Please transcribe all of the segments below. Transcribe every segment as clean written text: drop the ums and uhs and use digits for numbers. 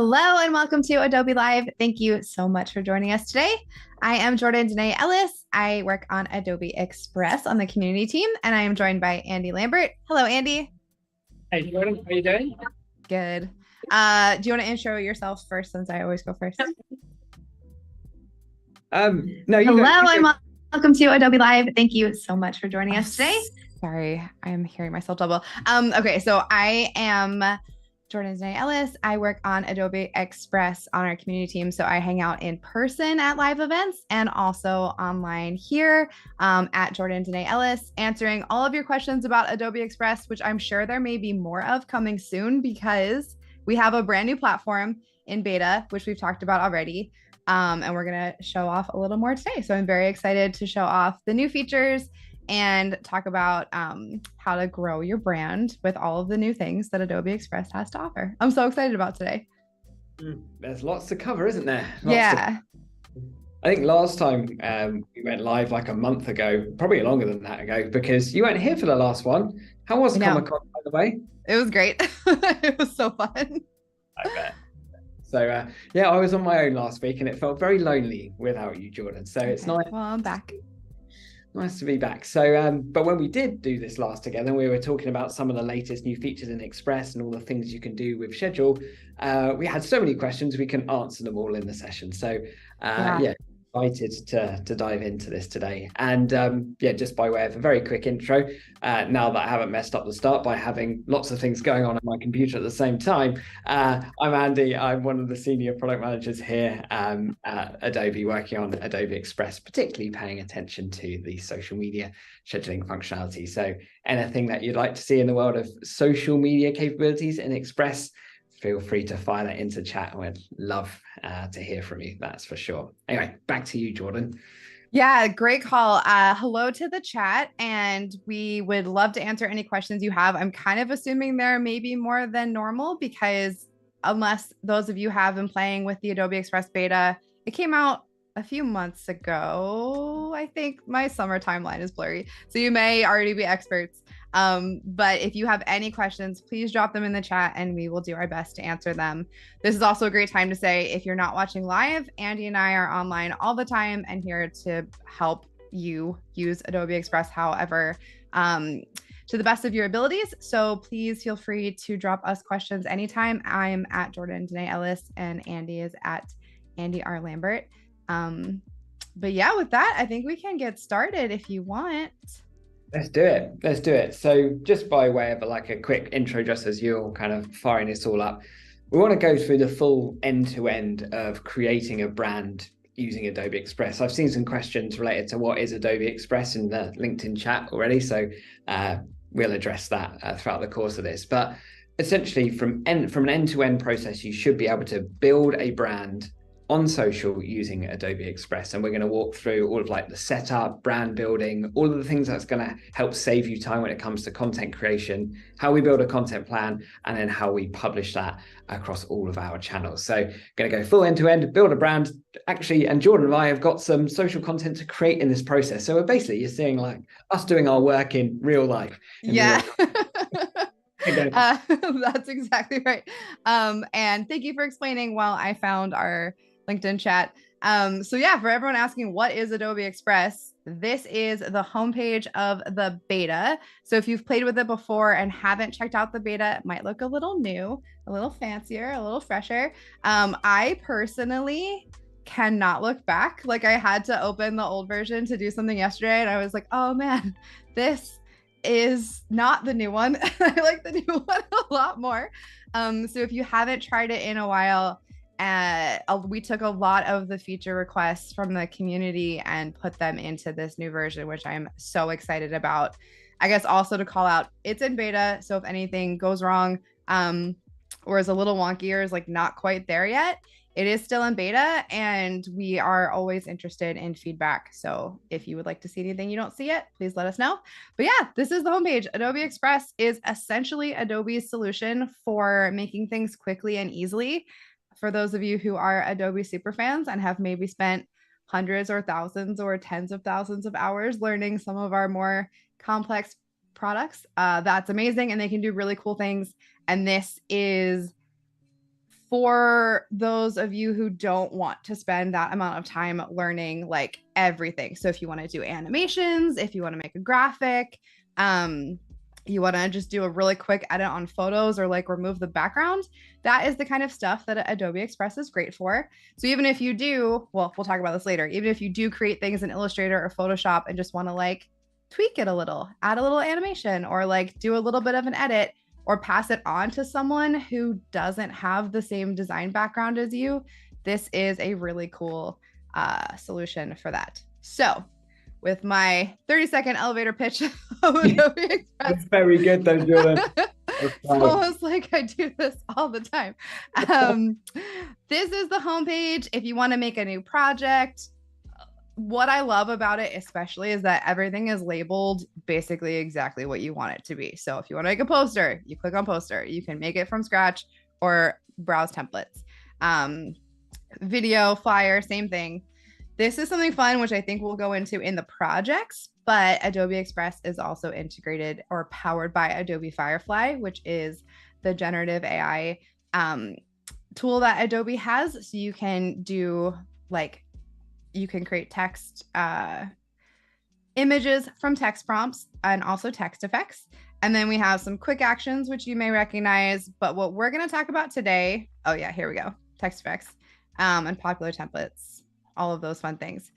Hello and welcome to Adobe Live. Thank you so much for joining us today. I am Jordan Danae Ellis. I work on Adobe Express on the community team, and I am joined by Andy Lambert. Hello, Andy. Hey Jordan, how you doing? Good. Do you want to intro yourself first, since I always go first? No, you Hello go. and welcome to Adobe Live. Thank you so much for joining us today. Sorry, I'm hearing myself double. Okay, so I am Jordan Danae Ellis. I work on Adobe Express on our community team. So I hang out in person at live events and also online here at Jordan Danae Ellis, answering all of your questions about Adobe Express, which I'm sure there may be more of coming soon because we have a brand new platform in beta, which we've talked about already. And we're going to show off a little more today. So I'm very excited to show off the new features and talk about how to grow your brand with all of the new things that Adobe Express has to offer. I'm so excited about today. There's lots to cover, isn't there? Yeah. I think last time we went live like a month ago, probably longer than that ago, because you weren't here for the last one. How was Comic-Con, by the way? It was great. It was so fun. I bet. So yeah, I was on my own last week and it felt very lonely without you, Jordan. So it's nice. Well, I'm back. Nice to be back. So, but when we did do this last together, we were talking about some of the latest new features in Express and all the things you can do with Schedule. We had so many questions, we can answer them all in the session. So, yeah, excited to dive into this today. And yeah, just by way of a very quick intro, now that I haven't messed up the start by having lots of things going on my computer at the same time, I'm Andy. I'm one of the senior product managers here at Adobe, working on Adobe Express, particularly paying attention to the social media scheduling functionality. So anything that you'd like to see in the world of social media capabilities in Express, feel free to fire that into chat. We'd love to hear from you, that's for sure. Anyway, back to you, Jordan. Yeah, great call. Hello to the chat, and we would love to answer any questions you have. I'm kind of assuming there may be more than normal because unless those of you have been playing with the Adobe Express beta, it came out a few months ago. I think my summer timeline is blurry, so you may already be experts. But if you have any questions, please drop them in the chat and we will do our best to answer them. This is also a great time to say, if you're not watching live, Andy and I are online all the time and here to help you use Adobe Express however to the best of your abilities. So please feel free to drop us questions anytime. I'm at Jordan Danae Ellis and Andy is at Andy R. Lambert. But yeah, with that, I think we can get started if you want. Let's do it. Let's do it. So just by way of like a quick intro, just as you're kind of firing this all up, we want to go through the full end-to-end of creating a brand using Adobe Express. I've seen some questions related to what is Adobe Express in the LinkedIn chat already. So we'll address that throughout the course of this. But essentially from an end-to-end process, you should be able to build a brand on social using Adobe Express. And we're going to walk through all of like the setup, brand building, all of the things that's going to help save you time when it comes to content creation, how we build a content plan, and then how we publish that across all of our channels. So going to go full end to end, build a brand. Actually, and Jordan and I have got some social content to create in this process. So basically you're seeing like us doing our work in real life. Yeah. That's exactly right. And thank you for explaining while I found our LinkedIn chat. So yeah, for everyone asking, what is Adobe Express? This is the homepage of the beta. So if you've played with it before and haven't checked out the beta, it might look a little new, a little fancier, a little fresher. I personally cannot look back. Like I had to open the old version to do something yesterday and I was like, oh man, this is not the new one. I like the new one a lot more. So if you haven't tried it in a while, we took a lot of the feature requests from the community and put them into this new version, which I'm so excited about. I guess also to call out, it's in beta. So if anything goes wrong or is a little wonky or is like not quite there yet, it is still in beta and we are always interested in feedback. So if you would like to see anything you don't see yet, please let us know. But yeah, this is the homepage. Adobe Express is essentially Adobe's solution for making things quickly and easily. For those of you who are Adobe super fans and have maybe spent hundreds or thousands or tens of thousands of hours learning some of our more complex products, that's amazing. And they can do really cool things. And this is for those of you who don't want to spend that amount of time learning like everything. So if you want to do animations, if you want to make a graphic, you want to just do a really quick edit on photos or like remove the background, that is the kind of stuff that Adobe Express is great for. So even if you do, well, we'll talk about this later, even if you do create things in Illustrator or Photoshop and just want to like tweak it a little, add a little animation, or like do a little bit of an edit, or pass it on to someone who doesn't have the same design background as you, this is a really cool solution for that. So with my 30-second elevator pitch of Adobe Express. That's very good though, Jordan. It's almost like I do this all the time. This is the homepage. If you want to make a new project, what I love about it especially is that everything is labeled basically exactly what you want it to be. So if you want to make a poster, you click on poster. You can make it from scratch or browse templates. Video, flyer, same thing. This is something fun, which I think we'll go into in the projects, but Adobe Express is also integrated or powered by Adobe Firefly, which is the generative AI tool that Adobe has. So you can do like, you can create text images from text prompts and also text effects. And then we have some quick actions, which you may recognize. But what we're going to talk about today, oh yeah, here we go. Text effects and popular templates, all of those fun things.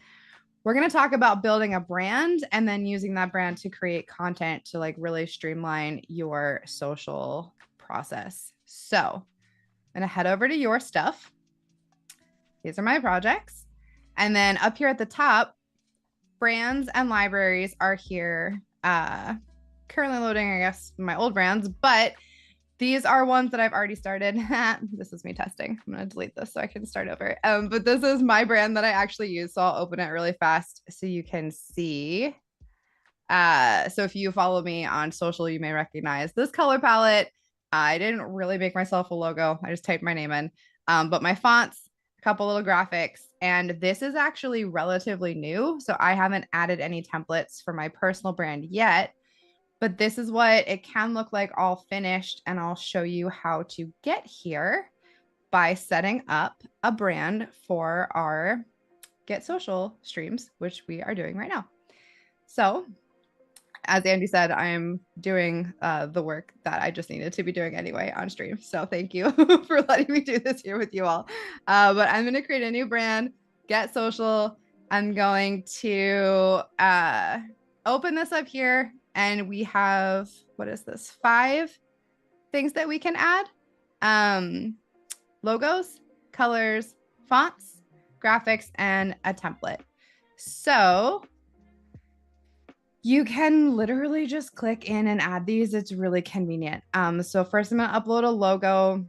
We're going to talk about building a brand and then using that brand to create content to like really streamline your social process. So I'm going to head over to your stuff. These are my projects. And then up here at the top, brands and libraries are here. Currently loading, I guess, my old brands, but these are ones that I've already started. This is me testing. I'm going to delete this so I can start over. But this is my brand that I actually use. So I'll open it really fast so you can see. So if you follow me on social, you may recognize this color palette. I didn't really make myself a logo. I just typed my name in. But my fonts, a couple little graphics, and this is actually relatively new. So I haven't added any templates for my personal brand yet, but this is what it can look like all finished. And I'll show you how to get here by setting up a brand for our Get Social streams, which we are doing right now. So as Andy said, I'm doing the work that I just needed to be doing anyway on stream. So thank you for letting me do this here with you all. But I'm going to create a new brand, Get Social. I'm going to open this up here. And we have, what is this? 5 things that we can add. Logos, colors, fonts, graphics, and a template. So you can literally just click in and add these. It's really convenient. So first I'm going to upload a logo.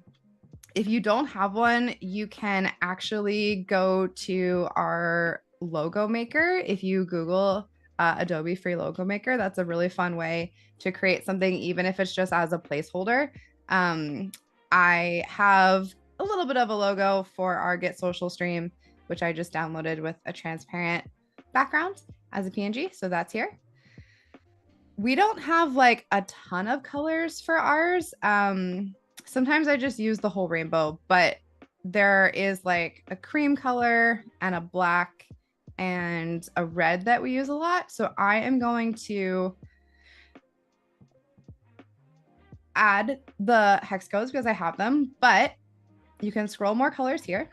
If you don't have one, you can actually go to our logo maker. If you Google Adobe Free Logo Maker, that's a really fun way to create something, even if it's just as a placeholder. I have a little bit of a logo for our Get Social stream, which I just downloaded with a transparent background as a PNG. So that's here. We don't have like a ton of colors for ours. Sometimes I just use the whole rainbow, but there is like a cream color and a black and a red that we use a lot. So I am going to add the hex codes because I have them, but you can scroll more colors here.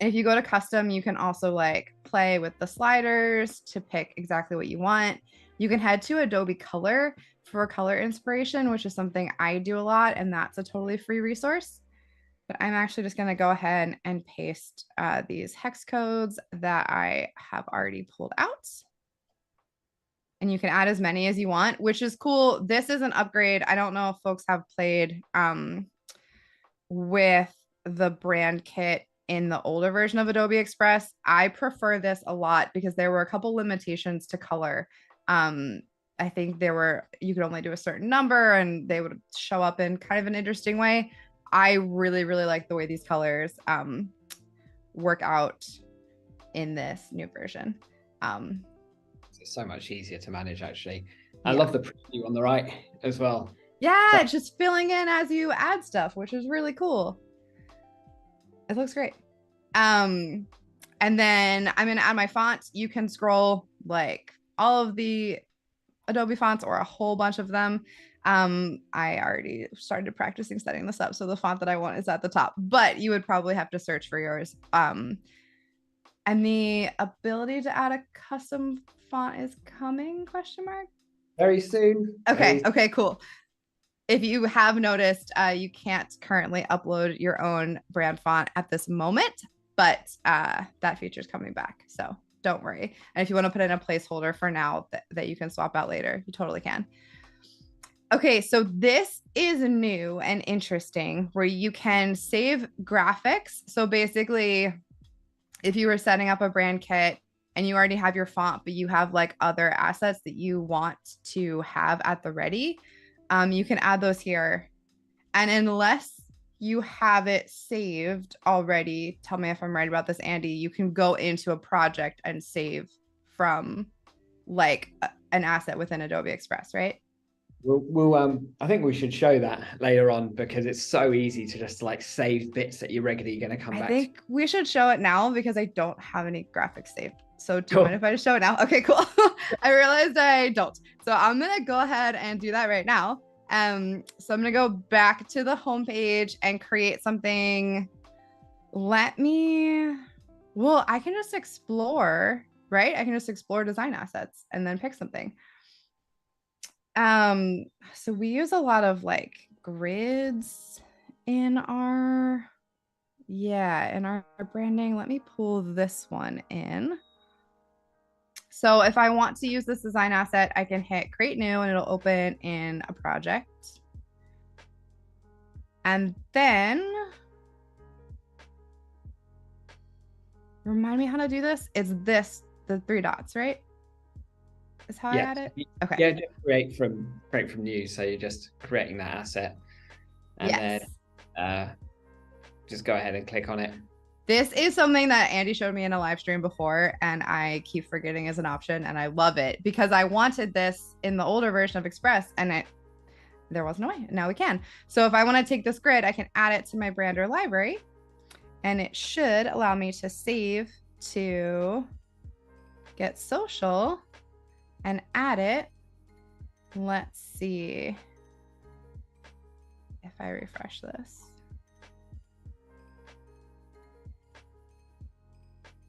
And if you go to custom, you can also like play with the sliders to pick exactly what you want. You can head to Adobe Color for color inspiration, which is something I do a lot, and that's a totally free resource. But I'm actually just going to go ahead and paste these hex codes that I have already pulled out. And you can add as many as you want, which is cool. This is an upgrade. I don't know if folks have played with the brand kit in the older version of Adobe Express. I prefer this a lot because there were a couple limitations to color. I think you could only do a certain number and they would show up in kind of an interesting way. I really, really like the way these colors work out in this new version. It's so much easier to manage, actually. I love the preview on the right as well. Yeah, it's just filling in as you add stuff, which is really cool. It looks great. Um, and then I'm gonna add my font. You can scroll like all of the Adobe fonts or a whole bunch of them. I already started practicing setting this up, so the font that I want is at the top, but you would probably have to search for yours. And the ability to add a custom font is coming, question mark? Very soon. Okay, okay, cool. If you have noticed, you can't currently upload your own brand font at this moment, but that feature is coming back. So don't worry. And if you want to put in a placeholder for now that you can swap out later, you totally can. Okay, so this is new and interesting where you can save graphics. So basically, if you were setting up a brand kit and you already have your font, but you have like other assets that you want to have at the ready, you can add those here. And unless you have it saved already, tell me if I'm right about this, Andy, you can go into a project and save from like an asset within Adobe Express, right? I think we should show that later on because it's so easy to just like save bits that you're regularly going to come I back to. think we should show it now because I don't have any graphics saved. So do you mind Cool. if I just show it now? Okay, cool. I realized I don't. So I'm gonna go ahead and do that right now. So I'm gonna go back to the home page and create something. Let me, well, I can just explore, right? I can just explore design assets and then pick something. So we use a lot of like grids in our, yeah, in our branding. Let me pull this one in. So if I want to use this design asset, I can hit create new and it'll open in a project. And then remind me how to do this. It's this, the three dots, right? Is how I add it. Okay. Yeah, just create from new. So you're just creating that asset. And yes. then just go ahead and click on it. This is something that Andy showed me in a live stream before, and I keep forgetting is an option, and I love it because I wanted this in the older version of Express, and there wasn't a way. Now we can. So if I want to take this grid, I can add it to my brand or library, and it should allow me to save to get social and add it. Let's see if I refresh this.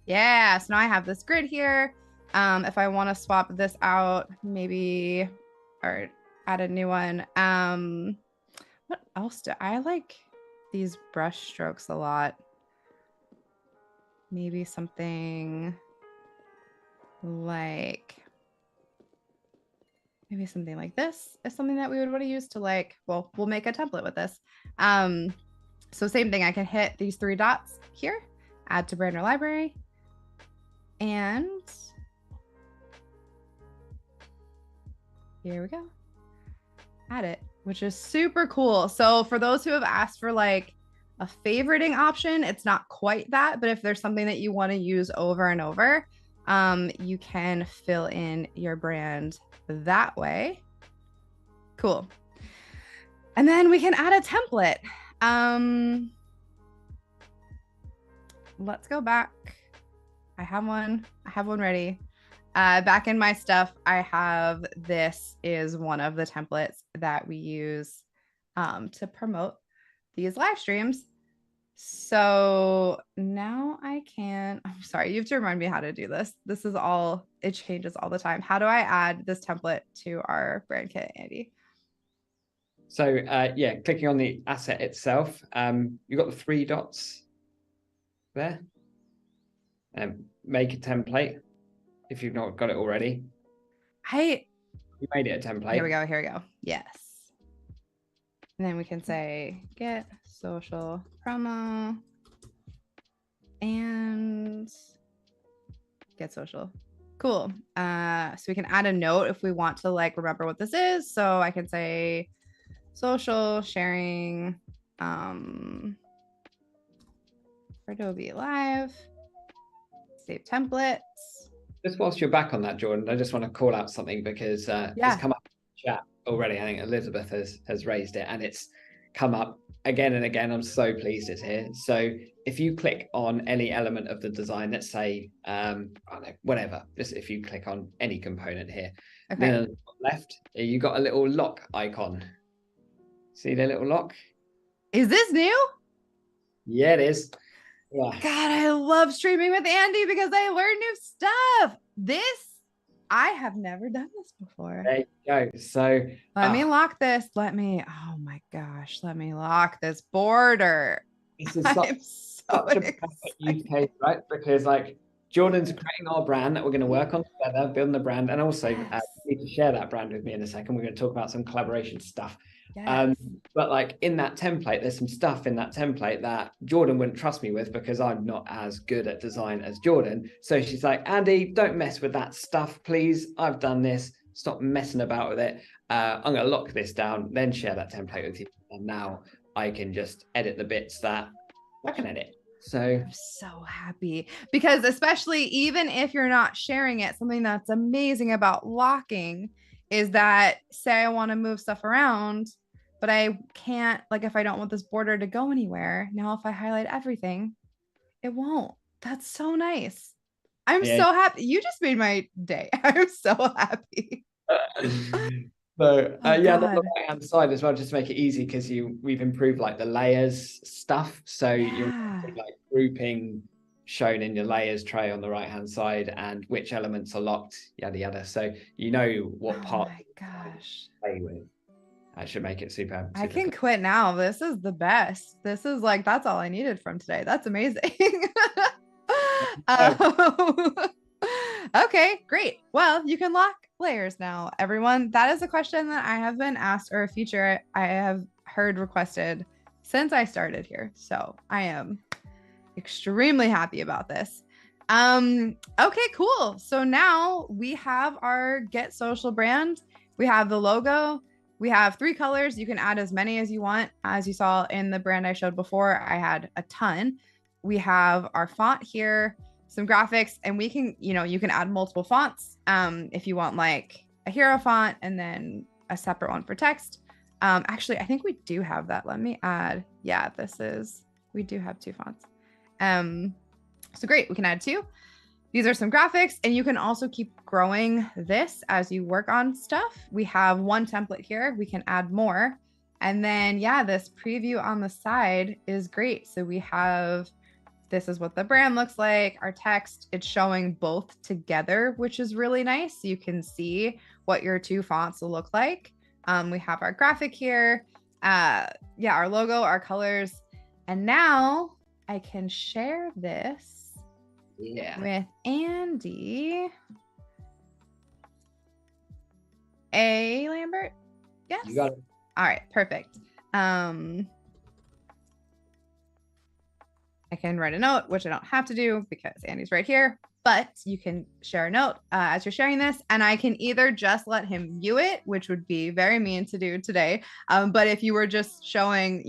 Yeah, so now I have this grid here. If I want to swap this out, maybe, or add a new one. What else do I like? These brush strokes a lot. Maybe something like, maybe something like this is something that we would want to use to like, well, we'll make a template with this. So same thing, I can hit these three dots here, add to brand or library, and here we go. Add it, which is super cool. So for those who have asked for like a favoriting option, it's not quite that, but if there's something that you want to use over and over, you can fill in your brand that way. Cool. And then we can add a template. Let's go back. I have one ready. Back in my stuff, I have, this is one of the templates that we use to promote these live streams. So now I can, I'm sorry, you have to remind me how to do this. This is all, it changes all the time. How do I add this template to our brand kit, Andy? So yeah, clicking on the asset itself, you've got the three dots there. Make a template if you've not got it already. You made it a template. Here we go. Here we go. Yes. And then we can say get social promo and get social. Cool. So we can add a note if we want to like remember what this is. So I can say social sharing for Adobe Live. Save templates. Just whilst you're back on that, Jordan, I just want to call out something because it's come up in the chat already. I think Elizabeth has raised it, and it's come up again and again. I'm so pleased it's here. So if you click on any element of the design, let's say, I don't know, whatever, just if you click on any component here, Okay. then on the left, you got a little lock icon. See the little lock? Is this new? Yeah, it is. Yeah. God, I love streaming with Andy because I learn new stuff. I have never done this before. There you go. So Let me lock this. Oh my gosh, let me lock this border. this is I'm so such a perfect use excited. case, right? Because like Jordan's creating our brand that we're going to work on together, building the brand, and also Yes. you need to share that brand with me in a second. We're going to talk about some collaboration stuff. Yes. But like in that template, there's some stuff in that template that Jordan wouldn't trust me with because I'm not as good at design as Jordan. So she's like, Andy, don't mess with that stuff, please. I've done this. Stop messing about with it. I'm going to lock this down, then share that template with you. And now I can just edit the bits that I can edit. So I'm so happy because, especially even if you're not sharing it, something that's amazing about locking is that, say I want to move stuff around, but I can't, like, if I don't want this border to go anywhere, now if I highlight everything, it won't. That's so nice. I'm yeah. so happy. You just made my day. I'm so happy. So Oh yeah, on the God. right hand side as well, just to make it easy because we've improved like the layers stuff. So you're Yeah. like grouping shown in your layers tray on the right hand side and which elements are locked, yada yada. So you know what Oh part my gosh. to play with. That should make it super I super can cool. quit now. This is the best. This is like, that's all I needed from today. That's amazing. Oh, um, okay, great. Well, you can lock layers now, everyone. That is a question that I have been asked, or a feature I have heard requested since I started here. So I am extremely happy about this. Okay, cool. So now we have our Get Social brand. We have the logo. We have 3 colors. You can add as many as you want. As you saw in the brand I showed before, I had a ton. We have our font here, some graphics, and we can, you can add multiple fonts if you want like a hero font and then a separate one for text. Actually, I think we do have that. Let me add. Yeah, we do have 2 fonts. So great, we can add 2. These are some graphics, and you can also keep growing this as you work on stuff. We have 1 template here. We can add more. And then, yeah, this preview on the side is great. So this is what the brand looks like. Our text, it's showing both together, which is really nice. So you can see what your 2 fonts will look like. We have our graphic here. Yeah, our logo, our colors. And now I can share this with Andy. Lambert? Yes. you got it. All right, perfect. I can write a note, which I don't have to do because Andy's right here, but you can share a note as you're sharing this, and I can either just let him view it, which would be very mean to do today. But if you were just showing,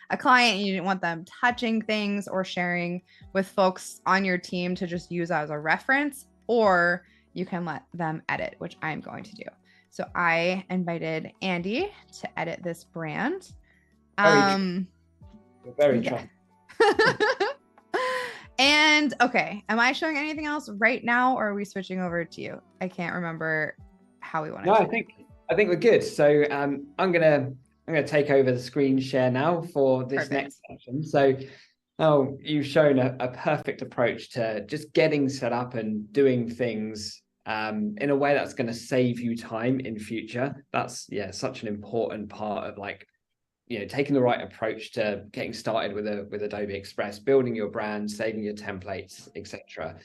a client and you didn't want them touching things or sharing with folks on your team to just use as a reference, or you can let them edit, which I'm going to do. So I invited Andy to edit this brand. Very trusting. And okay, am I showing anything else right now, or are we switching over to you? I can't remember how we want to. No, I think we're good. So I'm gonna take over the screen share now for this next section. So you've shown a perfect approach to just getting set up and doing things in a way that's going to save you time in future. That's such an important part of like taking the right approach to getting started with Adobe Express, building your brand, saving your templates, etc.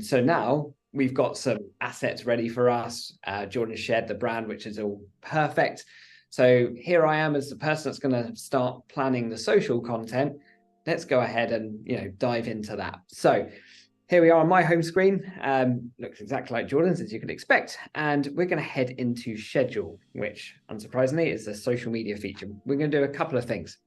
So now we've got some assets ready for us. Jordan shared the brand, which is all perfect. So here I am as the person that's going to start planning the social content. Let's go ahead and dive into that. So here we are on my home screen. Looks exactly like Jordan's, as you could expect. And we're going to head into schedule, which unsurprisingly is the social media feature. We're going to do a couple of things.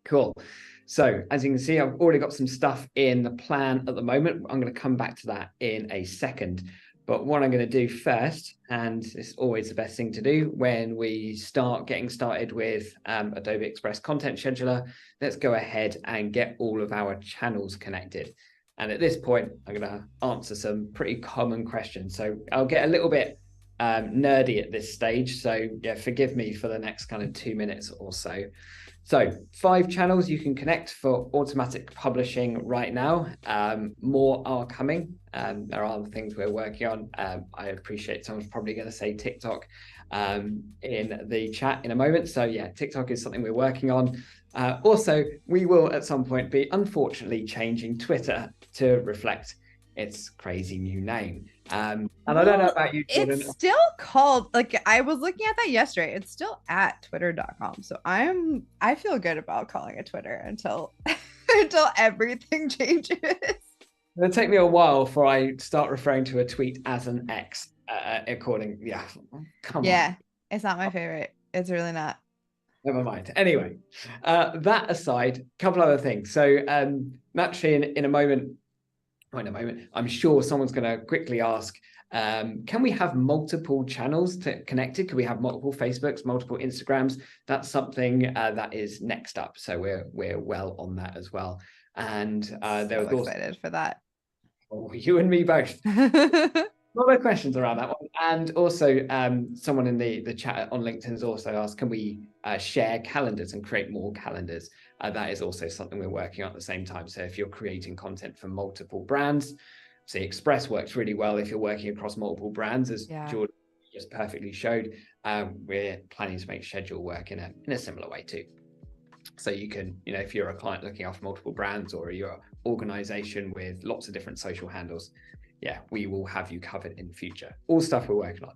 Cool. So as you can see, I've already got some stuff in the plan at the moment. I'm going to come back to that in a second. But what I'm going to do first, and it's always the best thing to do when we start getting started with Adobe Express Content Scheduler, let's go ahead and get all of our channels connected. And at this point, I'm going to answer some pretty common questions. So I'll get a little bit nerdy at this stage. So yeah, forgive me for the next kind of 2 minutes or so. So 5 channels you can connect for automatic publishing right now. More are coming. There are other things we're working on. I appreciate someone's probably going to say TikTok in the chat in a moment. So yeah, TikTok is something we're working on. Also, we will at some point be unfortunately changing Twitter to reflect its crazy new name. And I don't know about you, Jordan. It's still called, like, I was looking at that yesterday. It's still at twitter.com. So I feel good about calling it Twitter until until everything changes. It'll take me a while before I start referring to a tweet as an X. Come on. Yeah, it's not my favorite. It's really not. Never mind. Anyway, that aside, a couple other things. So naturally, in a moment, I'm sure someone's going to quickly ask, can we have multiple channels connected? Can we have multiple Facebooks, multiple Instagrams? That's something that is next up. So we're well on that as well. And there was also excited for that. Oh, you and me both. A lot of questions around that one. And also someone in the chat on LinkedIn has also asked, can we share calendars and create more calendars? That is also something we're working on at the same time. So if you're creating content for multiple brands, say Express works really well if you're working across multiple brands, as Jordan just perfectly showed. We're planning to make schedule work in a similar way too. So you can, if you're a client looking after multiple brands, or you're an organization with lots of different social handles, yeah, we will have you covered in future. All stuff we're working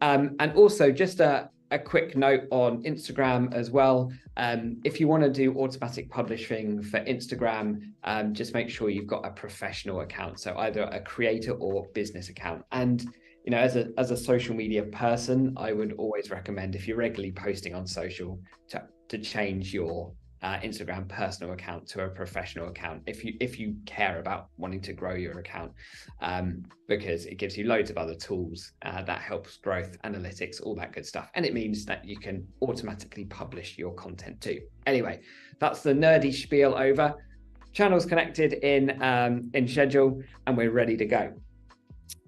on. And also just a quick note on Instagram as well. If you want to do automatic publishing for Instagram, just make sure you've got a professional account. So either a creator or business account. And as a social media person, I would always recommend, if you're regularly posting on social, to change your Instagram personal account to a professional account if you care about wanting to grow your account, because it gives you loads of other tools that helps growth, analytics, all that good stuff, and it means that you can automatically publish your content too. Anyway, that's the nerdy spiel over. Channels connected in schedule, and we're ready to go.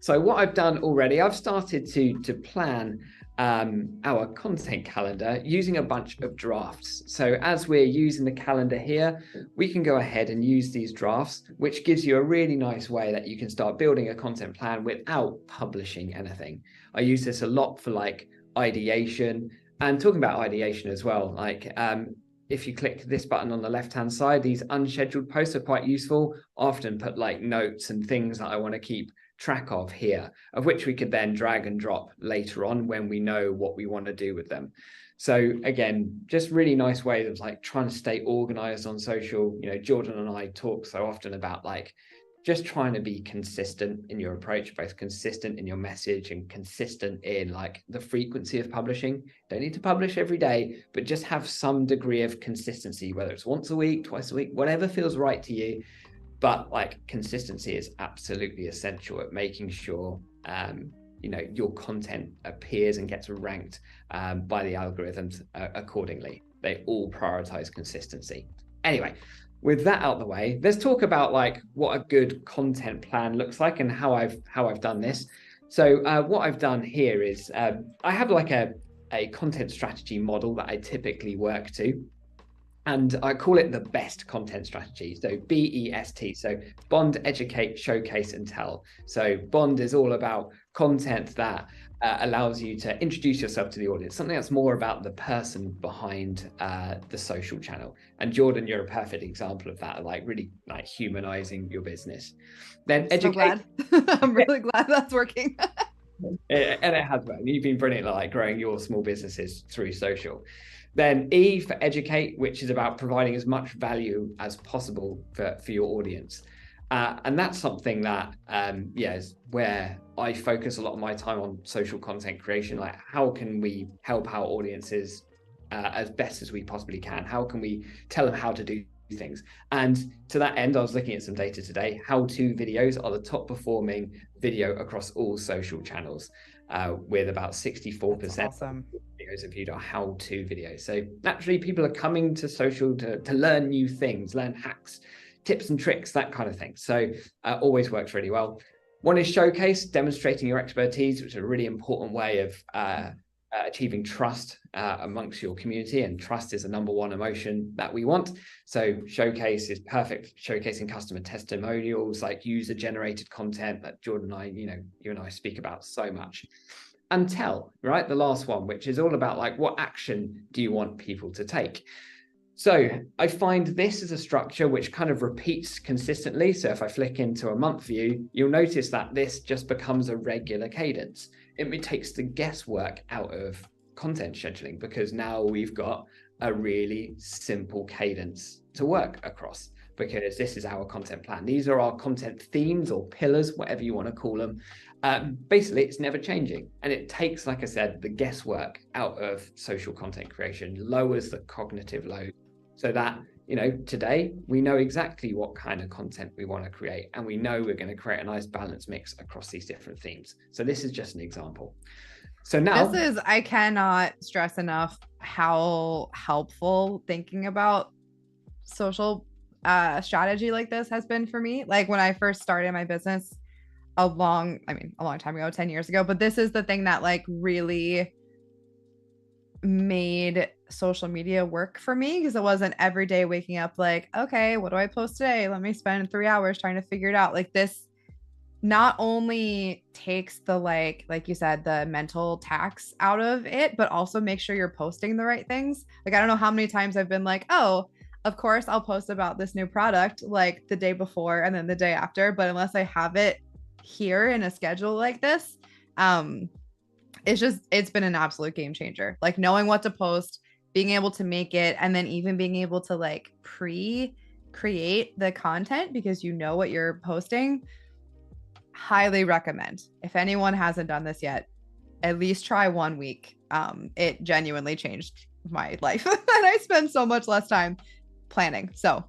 So what I've done already, I've started to plan our content calendar using a bunch of drafts. So as we're using the calendar here, we can go ahead and use these drafts, which gives you a really nice way that you can start building a content plan without publishing anything. I use this a lot for like ideation, and talking about ideation as well, like if you click this button on the left-hand side, these unscheduled posts are quite useful. Often put like notes and things that I want to keep track of here, of which we could then drag and drop later on when we know what we want to do with them. So again, just really nice way of like trying to stay organized on social. Jordan and I talk so often about like just trying to be consistent in your approach, both consistent in your message and consistent in like the frequency of publishing. Don't need to publish every day, but just have some degree of consistency, whether it's once a week, twice a week, whatever feels right to you. But like consistency is absolutely essential at making sure your content appears and gets ranked by the algorithms accordingly. They all prioritize consistency. Anyway, with that out of the way, let's talk about like what a good content plan looks like and how I've done this. So what I've done here is I have like a content strategy model that I typically work to. And I call it the BEST content strategy. So BEST. So bond, educate, showcase, and tell. So bond is all about content that allows you to introduce yourself to the audience, something that's more about the person behind the social channel. And Jordan, you're a perfect example of that, like really like humanizing your business. Then educate. So glad. I'm really glad that's working. And it has worked. You've been brilliant at like growing your small businesses through social. Then E for educate, which is about providing as much value as possible for your audience. And that's something that, is where I focus a lot of my time on social content creation. Like, how can we help our audiences as best as we possibly can? How can we tell them how to do things? And to that end, I was looking at some data today. How-to videos are the top performing video across all social channels, with about 64% That's awesome. of videos are viewed are how-to videos. So naturally, people are coming to social to learn new things, learn hacks, tips and tricks, that kind of thing. So always works really well. One is showcase, demonstrating your expertise, which is a really important way of achieving trust amongst your community, and trust is the number one emotion that we want. So showcase is perfect, showcasing customer testimonials, like user generated content that Jordan and I, you and I speak about so much. And tell, right, the last one, which is all about like, what action do you want people to take? So I find this is a structure which kind of repeats consistently. So if I flick into a month view, you'll notice that this just becomes a regular cadence. It takes the guesswork out of content scheduling, because now we've got a really simple cadence to work across, because this is our content plan. These are our content themes or pillars, whatever you want to call them. Basically, it's never changing. And it takes, like I said, the guesswork out of social content creation, lowers the cognitive load, so that, today we know exactly what kind of content we want to create, and we know we're going to create a nice balance mix across these different themes. So this is just an example. So now I cannot stress enough how helpful thinking about social strategy like this has been for me. Like when I first started my business a long time ago, 10 years ago, but this is the thing that like really made social media work for me, because it wasn't every day waking up like, okay, what do I post today? Let me spend 3 hours trying to figure it out. Like this not only takes the like you said, the mental tax out of it, but also make sure you're posting the right things. Like I don't know how many times I've been like, oh, of course I'll post about this new product like the day before and then the day after, but unless I have it here in a schedule like this, it's been an absolute game changer. Like knowing what to post, being able to make it, and then even being able to like pre-create the content because you know what you're posting. Highly recommend. If anyone hasn't done this yet, at least try 1 week. It genuinely changed my life and I spend so much less time planning. So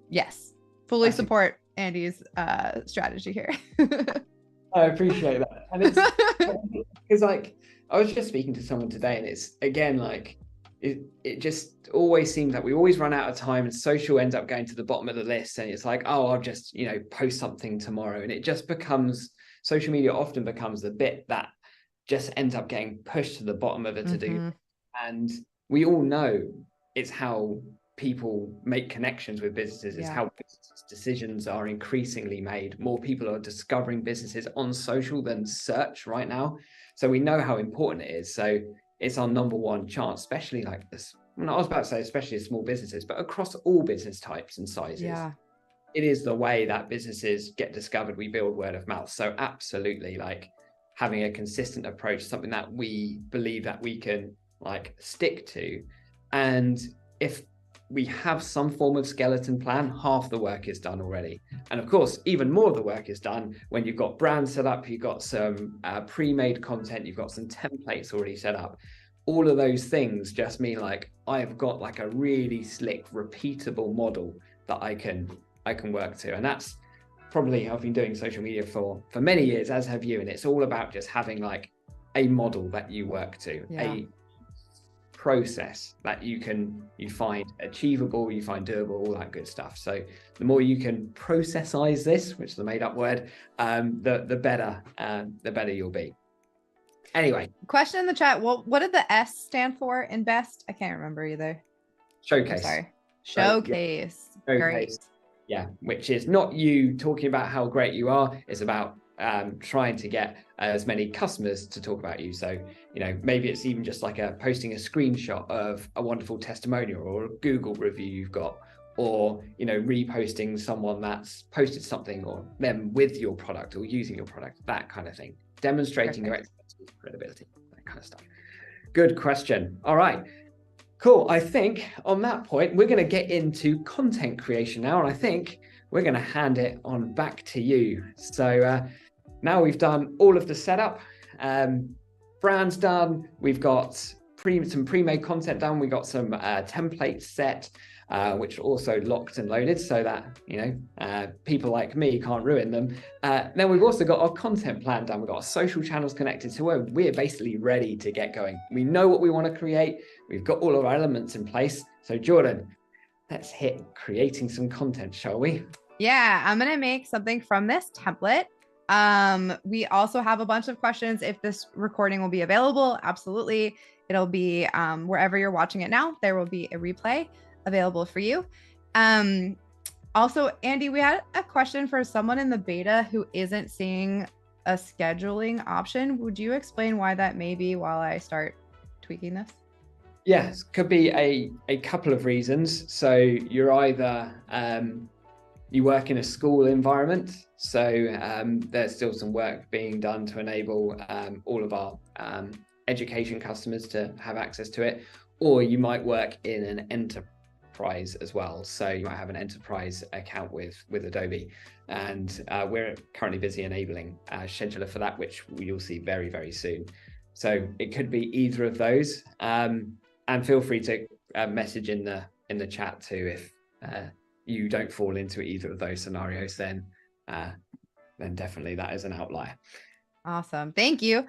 yes, fully support Andy's strategy here. I appreciate that. And it's because like I was just speaking to someone today, and it's again like it just always seems that we always run out of time, and social ends up going to the bottom of the list, and it's like, oh, I'll just post something tomorrow, and it just becomes, social media often becomes the bit that just ends up getting pushed to the bottom of the to-do. And we all know it's how people make connections with businesses. It's how business decisions are increasingly made. More people are discovering businesses on social than search right now. So we know how important it is. So it's our number one chance, especially like this. I was about to say, especially small businesses, but across all business types and sizes. Yeah. It is the way that businesses get discovered. We build word of mouth. So absolutely, like having a consistent approach, something that we believe that we can like stick to. And if we have some form of skeleton plan, half the work is done already. And of course, even more of the work is done when you've got brands set up, you've got some pre-made content, you've got some templates already set up. All of those things just mean like I've got like a really slick, repeatable model that I can work to. And that's probably, I've been doing social media for many years, as have you. And it's all about just having like a model that you work to, a process that you find achievable, you find doable, all that good stuff. So the more you can processize this, which is the made up word, the better you'll be. Anyway, question in the chat, what did the S stand for in best? I can't remember either. Showcase. Sorry. Showcase. So, great. Yeah, which is not you talking about how great you are, it's about trying to get as many customers to talk about you. So, maybe it's even just like posting a screenshot of a wonderful testimonial or a Google review you've got, or, reposting someone that's posted something or them with your product or using your product, that kind of thing. Demonstrating your expertise, credibility, that kind of stuff. Good question. All right. Cool. I think on that point, we're going to get into content creation now. And I think we're going to hand it on back to you. So now we've done all of the setup, brands done, we've got some pre-made content done, we got some templates set. which are also locked and loaded so that, people like me can't ruin them. Then we've also got our content plan done. We've got our social channels connected. So we're basically ready to get going. We know what we want to create. We've got all of our elements in place. So Jordan, let's hit creating some content, shall we? Yeah, I'm going to make something from this template. We also have a bunch of questions if this recording will be available. Absolutely. It'll be wherever you're watching it now, there will be a replay available for you. Also, Andy, we had a question for someone in the beta who isn't seeing a scheduling option. Would you explain why that may be while I start tweaking this? Yes, could be a couple of reasons. So you're either you work in a school environment, so there's still some work being done to enable all of our education customers to have access to it, or you might work in an enterprise as well. So you might have an enterprise account with Adobe, and we're currently busy enabling a scheduler for that, which you'll see very, very soon. So it could be either of those. And feel free to message in the chat too if you don't fall into either of those scenarios. Then definitely that is an outlier. Awesome, thank you.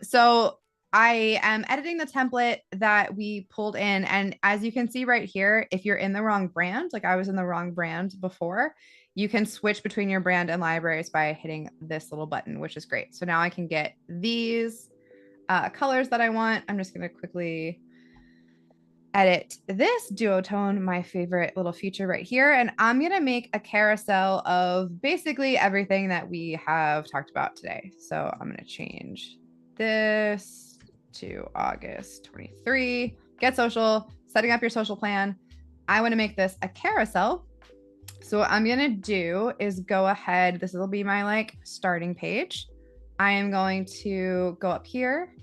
So I am editing the template that we pulled in, and as you can see right here, if you're in the wrong brand, like I was in the wrong brand before, you can switch between your brand and libraries by hitting this little button, which is great. So now I can get these colors that I want. I'm just going to quickly edit this duotone, my favorite little feature right here. And I'm going to make a carousel of basically everything that we have talked about today. So I'm going to change this to August 23, get social, setting up your social plan. I want to make this a carousel. So what I'm going to do is go ahead. This will be my starting page. I am going to go up here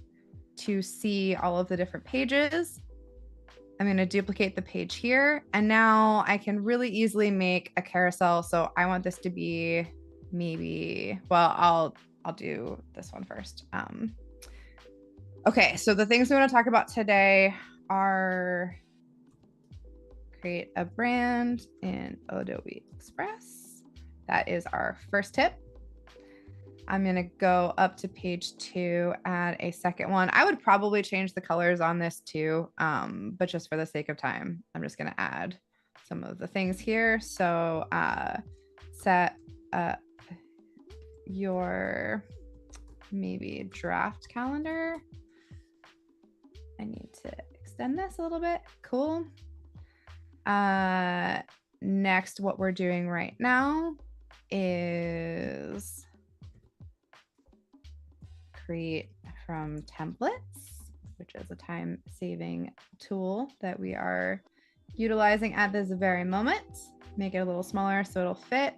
to see all of the different pages. I'm going to duplicate the page here, and now I can really easily make a carousel. So I want this to be maybe, well, I'll do this one first. Okay, so the things we want to talk about today are create a brand in Adobe Express. That is our first tip. I'm going to go up to page 2, add a second one. I would probably change the colors on this too, but just for the sake of time, I'm just going to add some of the things here. So set up your maybe draft calendar. I need to extend this a little bit. Cool. Next, what we're doing right now is create from templates, which is a time-saving tool that we are utilizing at this very moment. Make it a little smaller so it'll fit.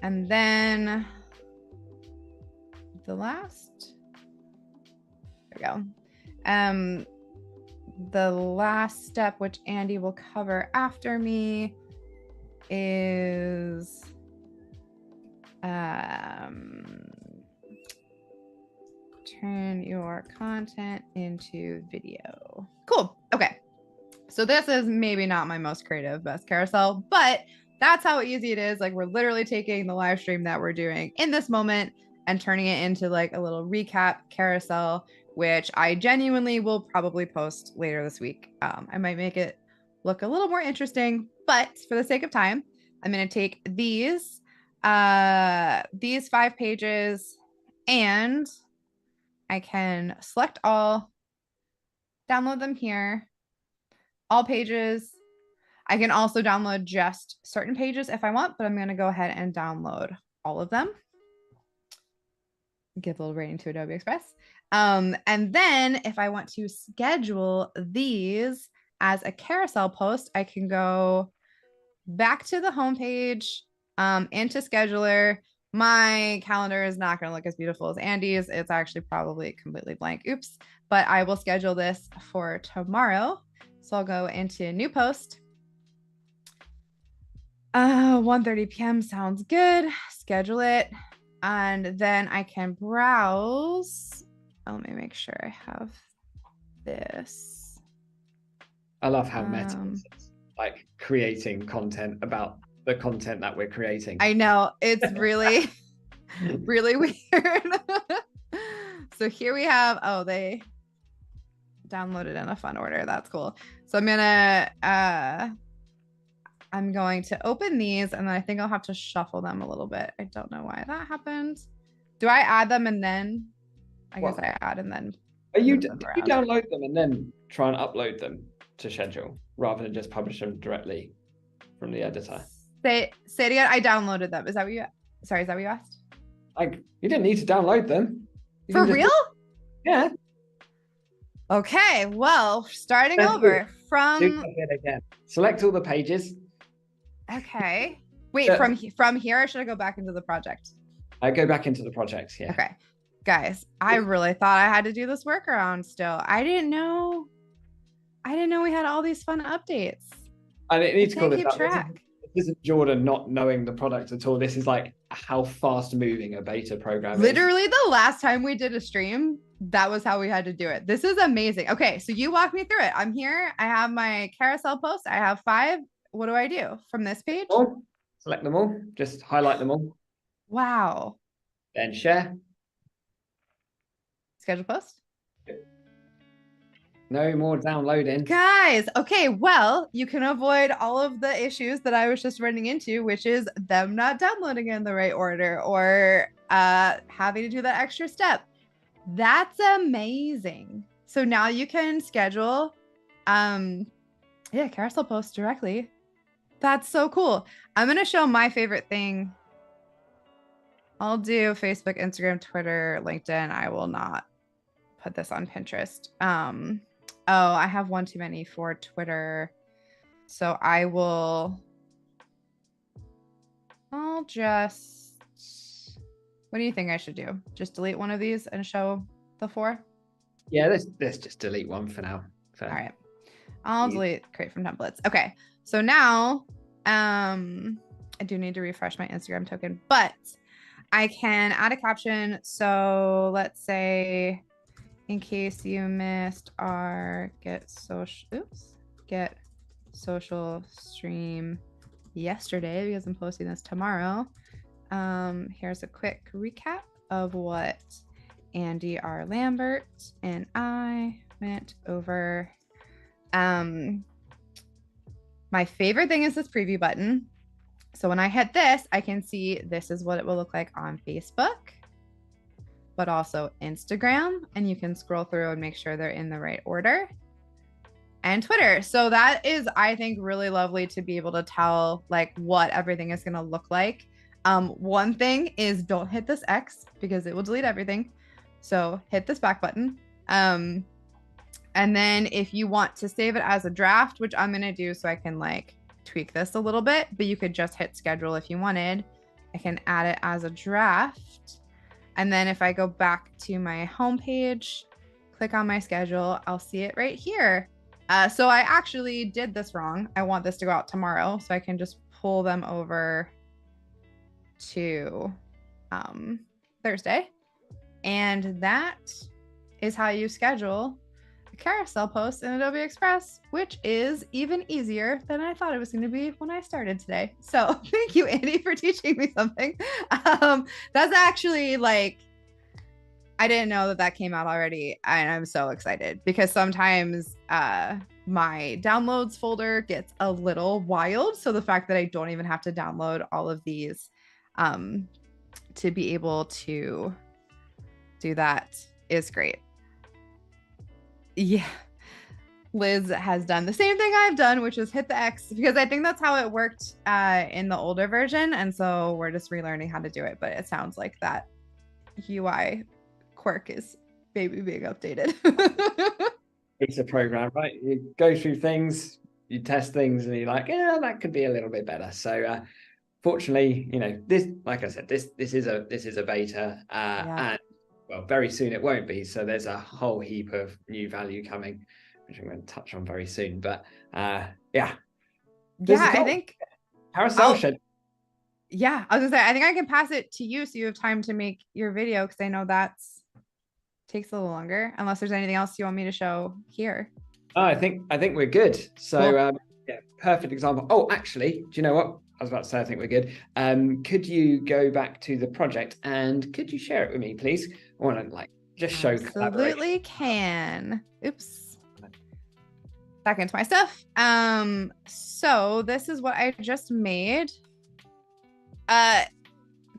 And then the last, there we go. The last step, which Andy will cover after me, is turn your content into video. Cool. Okay. So this is maybe not my most creative best carousel, but that's how easy it is. Like we're literally taking the live stream that we're doing in this moment and turning it into a little recap carousel, which I genuinely will probably post later this week. I might make it look a little more interesting, but for the sake of time, I'm going to take these 5 pages, and I can select all, download them here, all pages. I can also download just certain pages if I want, but I'm going to go ahead and download all of them. Give a little rating to Adobe Express. And then if I want to schedule these as a carousel post, I can go back to the homepage, into scheduler. My calendar is not going to look as beautiful as Andy's. It's actually probably completely blank. Oops. But I will schedule this for tomorrow. So I'll go into new post. 1:30 p.m. sounds good. Schedule it. And then I can browse. Let me make sure I have this. I love how meta this is. like creating content about the content that we're creating. I know, it's really, really weird. So here we have, oh, they downloaded in a fun order. That's cool. So I'm going to open these, and then I think I'll have to shuffle them a little bit. I don't know why that happened. Do I add them and then? I guess I add and then. Did you download them and then try and upload them to schedule rather than just publish them directly from the editor? Say it again. I downloaded them. Is that what you? Sorry, is that what you asked? Like, you didn't need to download them. For real? Yeah. Okay. Well, starting over from. Do it again. Select all the pages. Okay. Wait, from here, or should I go back into the project? I go back into the project. Yeah. Okay. Guys, I really thought I had to do this workaround still. I didn't know we had all these fun updates. I need to call this keep out. track. This isn't Jordan not knowing the product at all. This is like how fast moving a beta program Literally is. The last time we did a stream, that was how we had to do it. This is amazing. Okay, so you walk me through it. I'm here. I have my carousel post. I have 5. What do I do from this page? Select them all. Just highlight them all. Wow. Then share. Schedule post. No more downloading. Guys, okay, well, you can avoid all of the issues that I was just running into, which is them not downloading in the right order or having to do that extra step. That's amazing. So now you can schedule carousel posts directly. That's so cool. I'm going to show my favorite thing. I'll do Facebook, Instagram, Twitter, LinkedIn. I will not put this on Pinterest. Oh, I have one too many for Twitter. So I'll just, what do you think I should do? Just delete one of these and show the 4? Yeah, let's just delete one for now. All right. I'll delete create from templates. Okay. So now, I do need to refresh my Instagram token, but I can add a caption. So let's say, in case you missed our get social stream yesterday, because I'm posting this tomorrow. Here's a quick recap of what Andy R. Lambert and I went over. My favorite thing is this preview button. So when I hit this, I can see this is what it will look like on Facebook, but also Instagram, and you can scroll through and make sure they're in the right order, and Twitter. So that is, I think, really lovely to be able to tell like what everything is going to look like. One thing is don't hit this X because it will delete everything. So hit this back button. And then if you want to save it as a draft, which I'm going to do so I can like tweak this a little bit, but you could just hit schedule if you wanted. I can add it as a draft. And then if I go back to my homepage, click on my schedule, I'll see it right here. So I actually did this wrong. I want this to go out tomorrow, so I can just pull them over to Thursday. And that is how you schedule a carousel post in Adobe Express, which is even easier than I thought it was going to be when I started today. So thank you, Andy, for teaching me something. That's actually like, I didn't know that came out already, and I'm so excited because sometimes my downloads folder gets a little wild. So the fact that I don't even have to download all of these to be able to do that is great. Yeah. Liz has done the same thing I've done, which is hit the X, because I think that's how it worked in the older version. And so we're just relearning how to do it. But it sounds like that UI quirk is maybe being updated. It's a program, right? You go through things, you test things, and you're like, yeah, that could be a little bit better. So fortunately, you know, this, like I said, this is a beta, and well, very soon it won't be. So there's a whole heap of new value coming, which I'm going to touch on very soon. But I think carousel shed. Yeah, I was gonna say, I think I can pass it to you so you have time to make your video, because I know that's takes a little longer, unless there's anything else you want me to show here. Oh, I think we're good. So cool. Yeah, perfect example. Oh, actually, do you know what? I was about to say, I think we're good. Could you go back to the project and could you share it with me, please? I want to like just show collaboration. Absolutely can. Oops. Back into my stuff. So this is what I just made.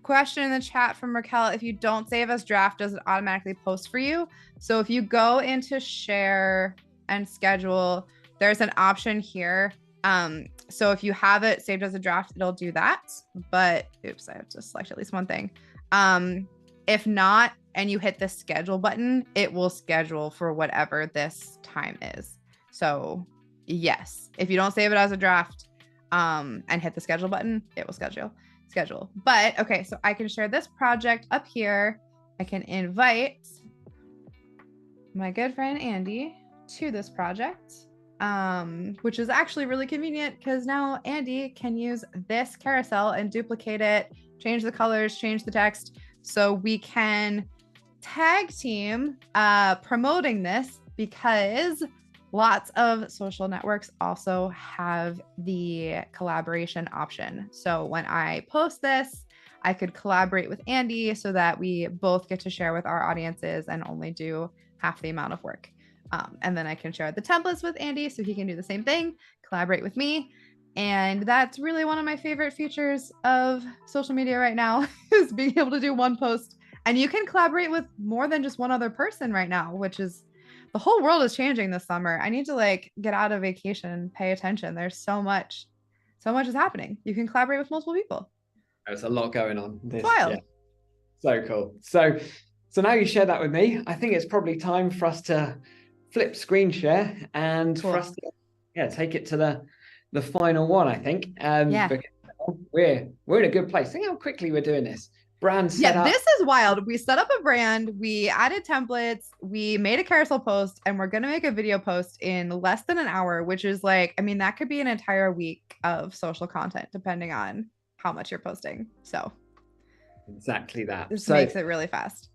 Question in the chat from Raquel: if you don't save as draft, does it automatically post for you? So if you go into share and schedule, there's an option here. So if you have it saved as a draft, it'll do that. But oops, I have to select at least one thing. If not, and you hit the schedule button, it will schedule for whatever this time is. So yes, if you don't save it as a draft, and hit the schedule button, it will schedule. But okay, so I can share this project up here. I can invite my good friend Andy to this project, which is actually really convenient because now Andy can use this carousel and duplicate it, change the colors, change the text. So we can tag team promoting this, because lots of social networks also have the collaboration option. So when I post this, I could collaborate with Andy so that we both get to share with our audiences and only do half the amount of work. And then I can share the templates with Andy so he can do the same thing, collaborate with me. And that's really one of my favorite features of social media right now is being able to do one post. And you can collaborate with more than just one other person right now, which is, the whole world is changing this summer. I need to like get out of vacation and pay attention. There's so much is happening. You can collaborate with multiple people. There's a lot going on. It's wild. Yeah, so cool. So now you share that with me. I think it's probably time for us to flip screen share and for us to take it to the final one, I think. Because we're in a good place. Think how quickly we're doing this. Brand set up. This is wild. We set up a brand, we added templates, we made a carousel post, and we're gonna make a video post in less than an hour, which is like, I mean, that could be an entire week of social content depending on how much you're posting. So exactly that. This makes it really fast.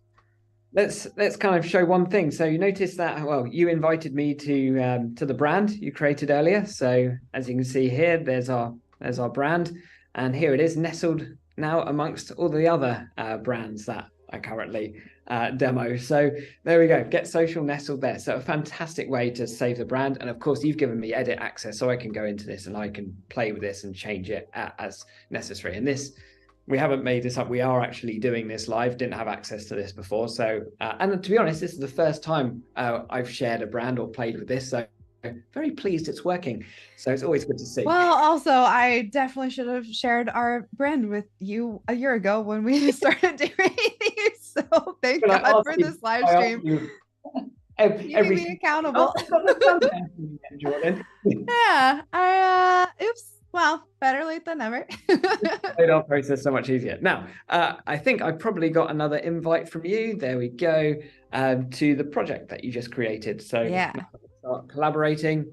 Let's kind of show one thing. So you notice that, well, you invited me to the brand you created earlier. So as you can see here, there's our brand, and here it is nestled now amongst all the other brands that I currently demo. So there we go, Get Social nestled there. So a fantastic way to save the brand. And of course, you've given me edit access, so I can go into this and I can play with this and change it as necessary. And this, we haven't made this up. We are actually doing this live. Didn't have access to this before. So, and to be honest, this is the first time I've shared a brand or played with this. So very pleased it's working. So it's always good to see. Well, also, I definitely should have shared our brand with you a year ago when we started doing these. So thank God for this live stream. Keeping me accountable. Jordan. Yeah, oops. Well, better late than never. Made our process so much easier. Now, I think I've probably got another invite from you. There we go, to the project that you just created. So yeah, start collaborating.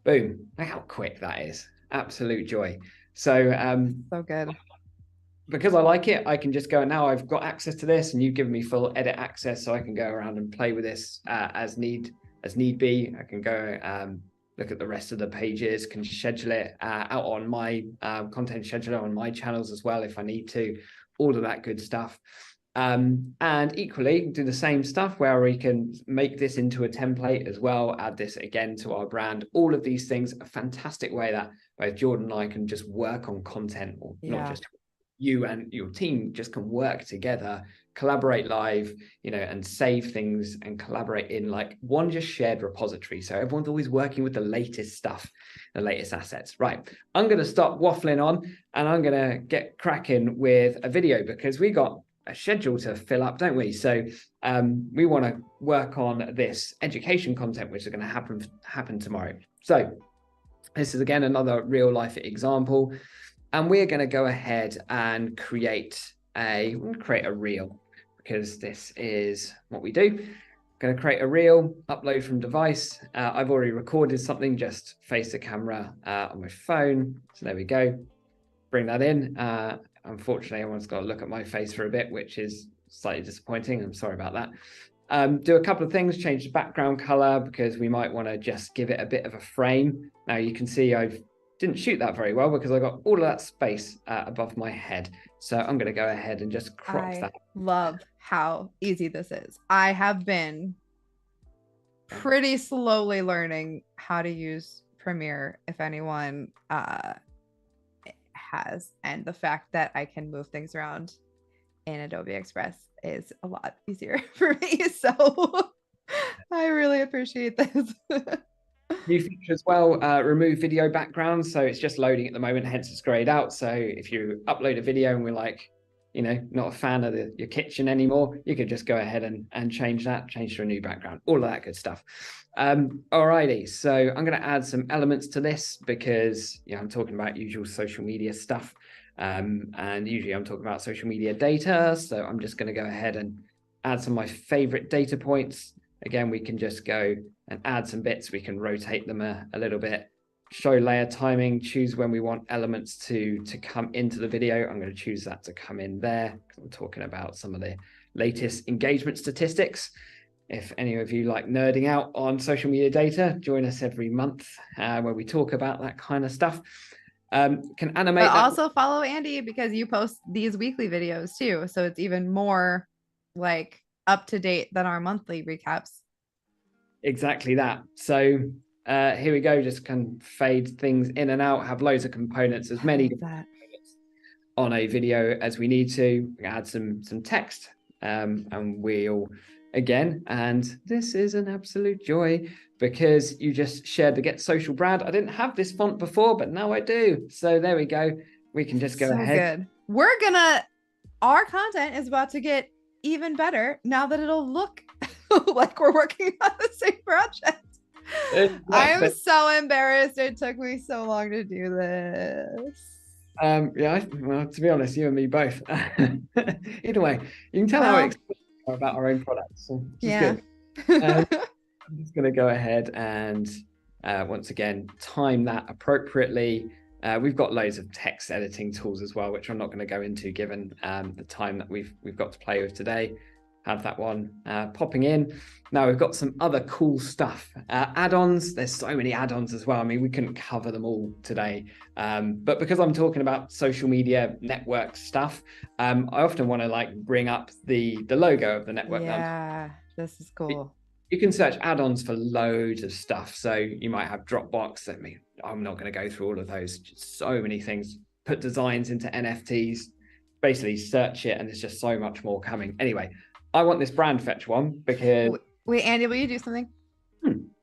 Boom! Look how quick that is. Absolute joy. So, so good. Because I like it, I can just go, now I've got access to this, and you've given me full edit access, so I can go around and play with this as need be. I can go look at the rest of the pages, can schedule it out on my content scheduler on my channels as well if I need to, all of that good stuff. And equally do the same stuff where we can make this into a template as well, add this again to our brand. All of these things, a fantastic way that both Jordan and I can just work on content, or not just you and your team just can work together, collaborate live, and save things and collaborate in like one just shared repository. So everyone's always working with the latest stuff, the latest assets. Right. I'm going to stop waffling on and I'm going to get cracking with a video because we got a schedule to fill up, don't we? So we want to work on this education content, which is going to happen tomorrow. So this is again another real life example. And we're going to go ahead and create a reel, because this is what we do. Going to create a reel, upload from device. I've already recorded something, just face the camera on my phone. So there we go. Bring that in. Unfortunately, everyone's got to look at my face for a bit, which is slightly disappointing. I'm sorry about that. Do a couple of things, change the background color because we might want to just give it a bit of a frame. Now you can see I've didn't shoot that very well because I got all of that space above my head. So I'm going to go ahead and just crop I that. love how easy this is. I have been pretty slowly learning how to use Premiere, if anyone has, and the fact that I can move things around in Adobe Express is a lot easier for me. So I really appreciate this. New feature as well, remove video backgrounds. So it's just loading at the moment, hence it's grayed out. So if you upload a video and we're like, not a fan of your kitchen anymore, you could just go ahead and change to a new background, all of that good stuff. Alrighty, so I'm going to add some elements to this because I'm talking about usual social media stuff. And usually I'm talking about social media data. So I'm just going to go ahead and add some of my favorite data points. Again, we can just go and add some bits. We can rotate them a little bit, show layer timing, choose when we want elements to come into the video. I'm going to choose that to come in there. I'm talking about some of the latest engagement statistics. If any of you like nerding out on social media data, join us every month where we talk about that kind of stuff. Can animate but that. Also follow Andy because you post these weekly videos too. So it's even more like up to date than our monthly recaps. Exactly that. So here we go, just can fade things in and out, have loads of components, as many on a video as we need to, add some text, and we'll again, and this is an absolute joy because you just shared the Get Social brand. I didn't have this font before, but now I do. So there we go. We can just go ahead. Good. Our content is about to get even better now that it'll look like we're working on the same project. I am so embarrassed. It took me so long to do this. Yeah, well, to be honest, you and me both. Either way, you can tell how excited we are about our own products. So yeah. I'm just going to go ahead and once again time that appropriately. We've got loads of text editing tools as well, which I'm not going to go into given the time that we've got to play with today. Have that one popping in. Now we've got some other cool stuff. Add-ons, there's so many add-ons as well. I mean, we couldn't cover them all today. But because I'm talking about social media network stuff, I often want to bring up the logo of the network. Yeah, this is cool. You can search add-ons for loads of stuff. So you might have Dropbox. I'm not going to go through all of those. Just so many things. Put designs into NFTs. Basically search it and there's just so much more coming. Anyway, I want this brand fetch one because... Wait, Andy, will you do something?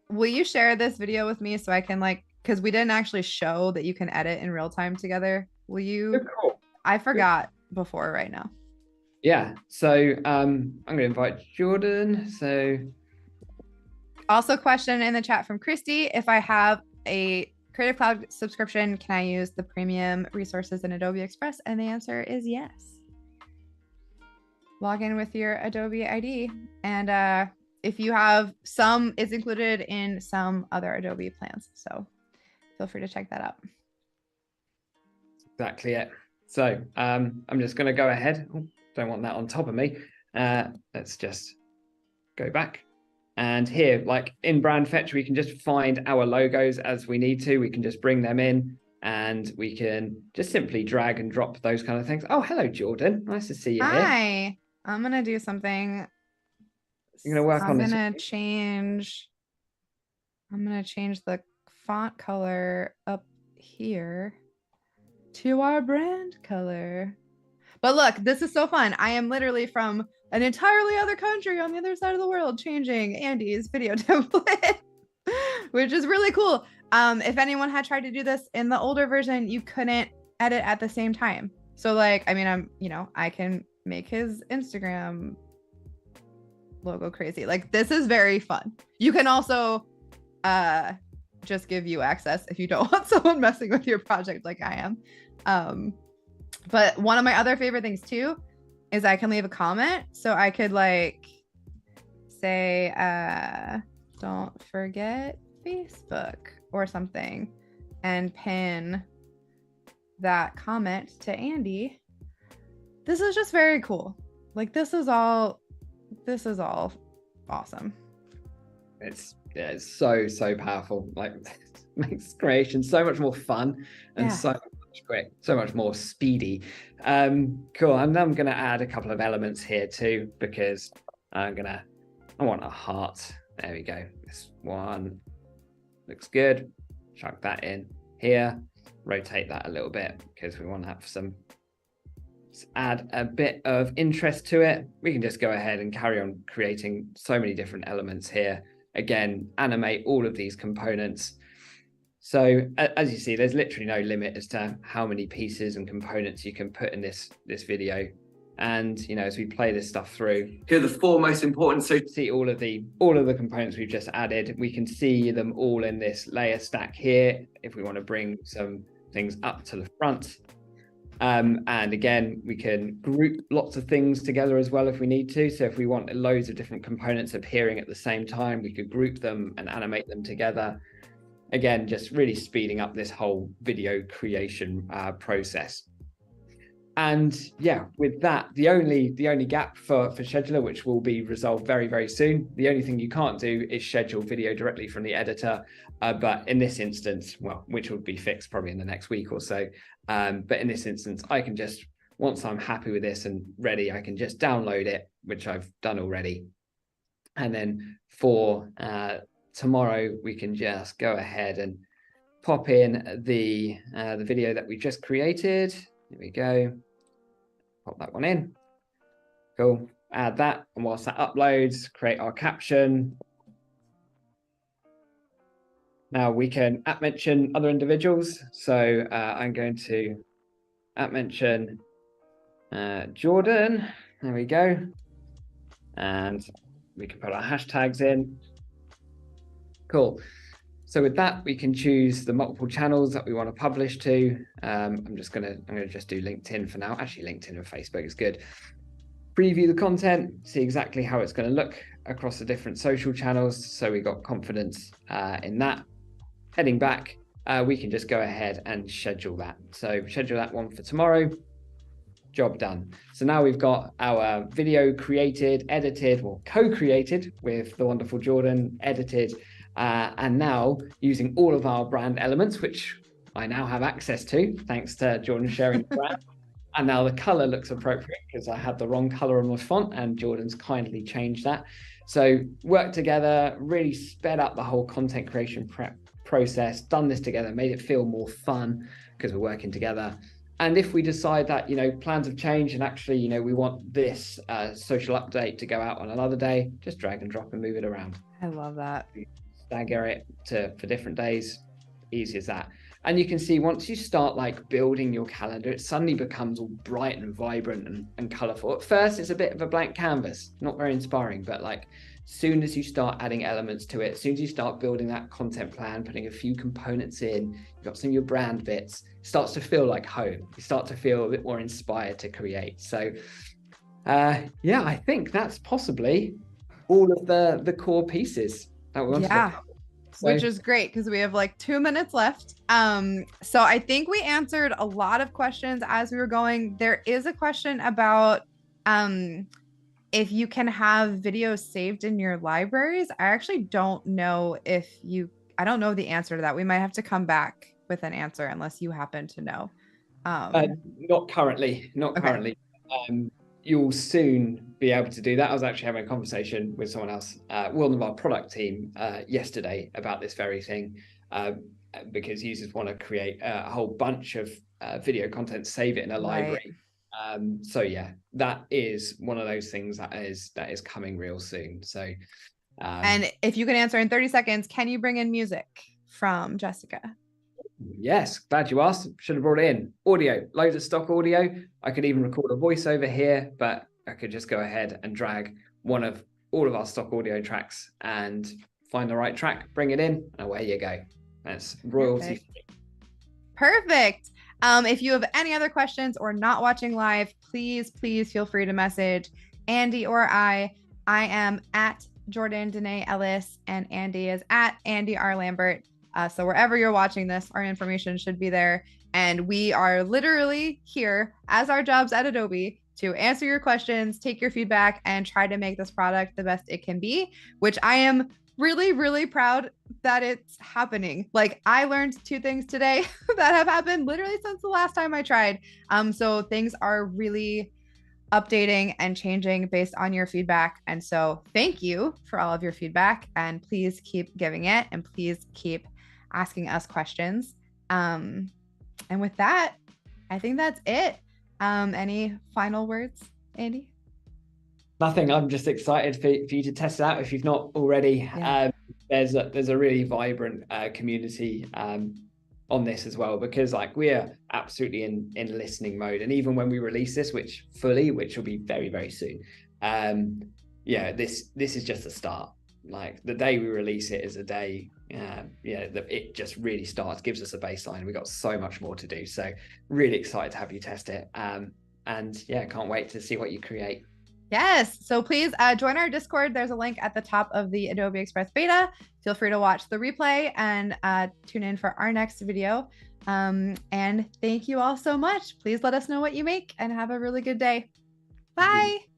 Will you share this video with me so I can because we didn't actually show that you can edit in real time together. Will you? Cool. I forgot before right now. Yeah. So I'm going to invite Jordan. So also question in the chat from Christy, if I have a Creative Cloud subscription, can I use the premium resources in Adobe Express? And the answer is yes. Log in with your Adobe ID. And if you have some, it's included in some other Adobe plans. So feel free to check that out. Exactly it. So I'm just going to go ahead. Oh, don't want that on top of me. Let's just go back. And here, in Brand Fetch, we can just find our logos as we need to. We can just bring them in and we can just simply drag and drop those kind of things. Oh, hello, Jordan. Nice to see you here. Hi. I'm going to do something. You're going to work on this. I'm going to change the font color up here to our brand color. But look, this is so fun. I am literally from an entirely other country on the other side of the world changing Andy's video template, which is really cool. If anyone had tried to do this in the older version, you couldn't edit at the same time. So I can make his Instagram logo crazy. This is very fun. You can also just give you access if you don't want someone messing with your project like I am. But one of my other favorite things too is I can leave a comment. So I could say, don't forget Facebook or something and pin that comment to Andy. This is just very cool. This is all awesome. It's so powerful. makes creation so much more fun and Yeah. so much quick, so much more speedy. Cool. And I'm going to add a couple of elements here too, because I want a heart. There we go. This one looks good. Chuck that in here. Rotate that a little bit because we want to have some, let's add a bit of interest to it. We can just go ahead and carry on creating so many different elements here. Again, animate all of these components. So as you see, there's literally no limit as to how many pieces and components you can put in this video. And as we play this stuff through, here are the four most important. So see all of the components we've just added. We can see them all in this layer stack here. If we want to bring some things up to the front, and again, we can group lots of things together as well if we need to. So if we want loads of different components appearing at the same time, we could group them and animate them together. Again, just really speeding up this whole video creation process. And yeah, with that, the only gap for scheduler, which will be resolved very, very soon, the only thing you can't do is schedule video directly from the editor. But in this instance, well, which will be fixed probably in the next week or so. But in this instance, I can just, once I'm happy with this and ready, I can just download it, which I've done already. And then for tomorrow, we can just go ahead and pop in the video that we just created. Here we go. Pop that one in. Cool. Add that, and whilst that uploads, create our caption. Now we can @mention other individuals. So I'm going to @mention Jordan. There we go. And we can put our hashtags in. Cool. So with that, we can choose the multiple channels that we want to publish to. I'm going to just do LinkedIn for now. Actually, LinkedIn and Facebook is good. Preview the content, see exactly how it's going to look across the different social channels. So we got confidence in that. Heading back, we can just go ahead and schedule that. So schedule that one for tomorrow. Job done. So now we've got our video created, edited, or co-created with the wonderful Jordan, edited, and now using all of our brand elements, which I now have access to, thanks to Jordan sharing the brand. And now the color looks appropriate because I had the wrong color on my font and Jordan's kindly changed that. So worked together, really sped up the whole content creation prep process, done this together, made it feel more fun because we're working together. And if we decide that, plans have changed and actually, we want this social update to go out on another day, just drag and drop and move it around. I love that. Stagger it for different days, easy as that. And you can see once you start building your calendar, it suddenly becomes all bright and vibrant and colorful. At first, it's a bit of a blank canvas, not very inspiring, but soon as you start adding elements to it, as soon as you start building that content plan, putting a few components in, you've got some of your brand bits, it starts to feel like home. You start to feel a bit more inspired to create. So yeah, I think that's possibly all of the core pieces that we want to talk about. So, which is great because we have 2 minutes left. So I think we answered a lot of questions as we were going. There is a question about if you can have videos saved in your libraries. I actually don't know I don't know the answer to that. We might have to come back with an answer unless you happen to know. Not currently. You'll soon be able to do that. I was actually having a conversation with someone else, one of our product team, yesterday about this very thing, because users want to create a whole bunch of video content, save it in a library. So yeah, that is one of those things that is coming real soon. So, and if you can answer in 30 seconds, can you bring in music from Jessica? Yes, glad you asked. Should have brought it in. Audio, loads of stock audio. I could even record a voiceover here, but I could just go ahead and drag all of our stock audio tracks and find the right track, bring it in, and away you go. That's royalty free. Perfect. If you have any other questions or not watching live, please feel free to message Andy or I. I am at Jordan Danae Ellis and Andy is at Andy R. Lambert. So wherever you're watching this, our information should be there. And we are literally here as our jobs at Adobe to answer your questions, take your feedback, and try to make this product the best it can be, which I am really, really proud that it's happening. Like I learned 2 things today that have happened literally since the last time I tried. So things are really updating and changing based on your feedback. And so thank you for all of your feedback, and please keep giving it, and please keep asking us questions. And with that, I think that's it. Any final words, Andy? Nothing. I'm just excited for you to test it out if you've not already. Yeah. There's a really vibrant community on this as well, because like we're absolutely in listening mode, and even when we release this, which will be very, very soon, yeah, this is just a start. Like the day we release it is a day that it just really starts, gives us a baseline. We've got so much more to do, so really excited to have you test it, and yeah, can't wait to see what you create. Yes. So please join our Discord. There's a link at the top of the Adobe Express beta. Feel free to watch the replay and tune in for our next video. And thank you all so much. Please let us know what you make and have a really good day. Bye.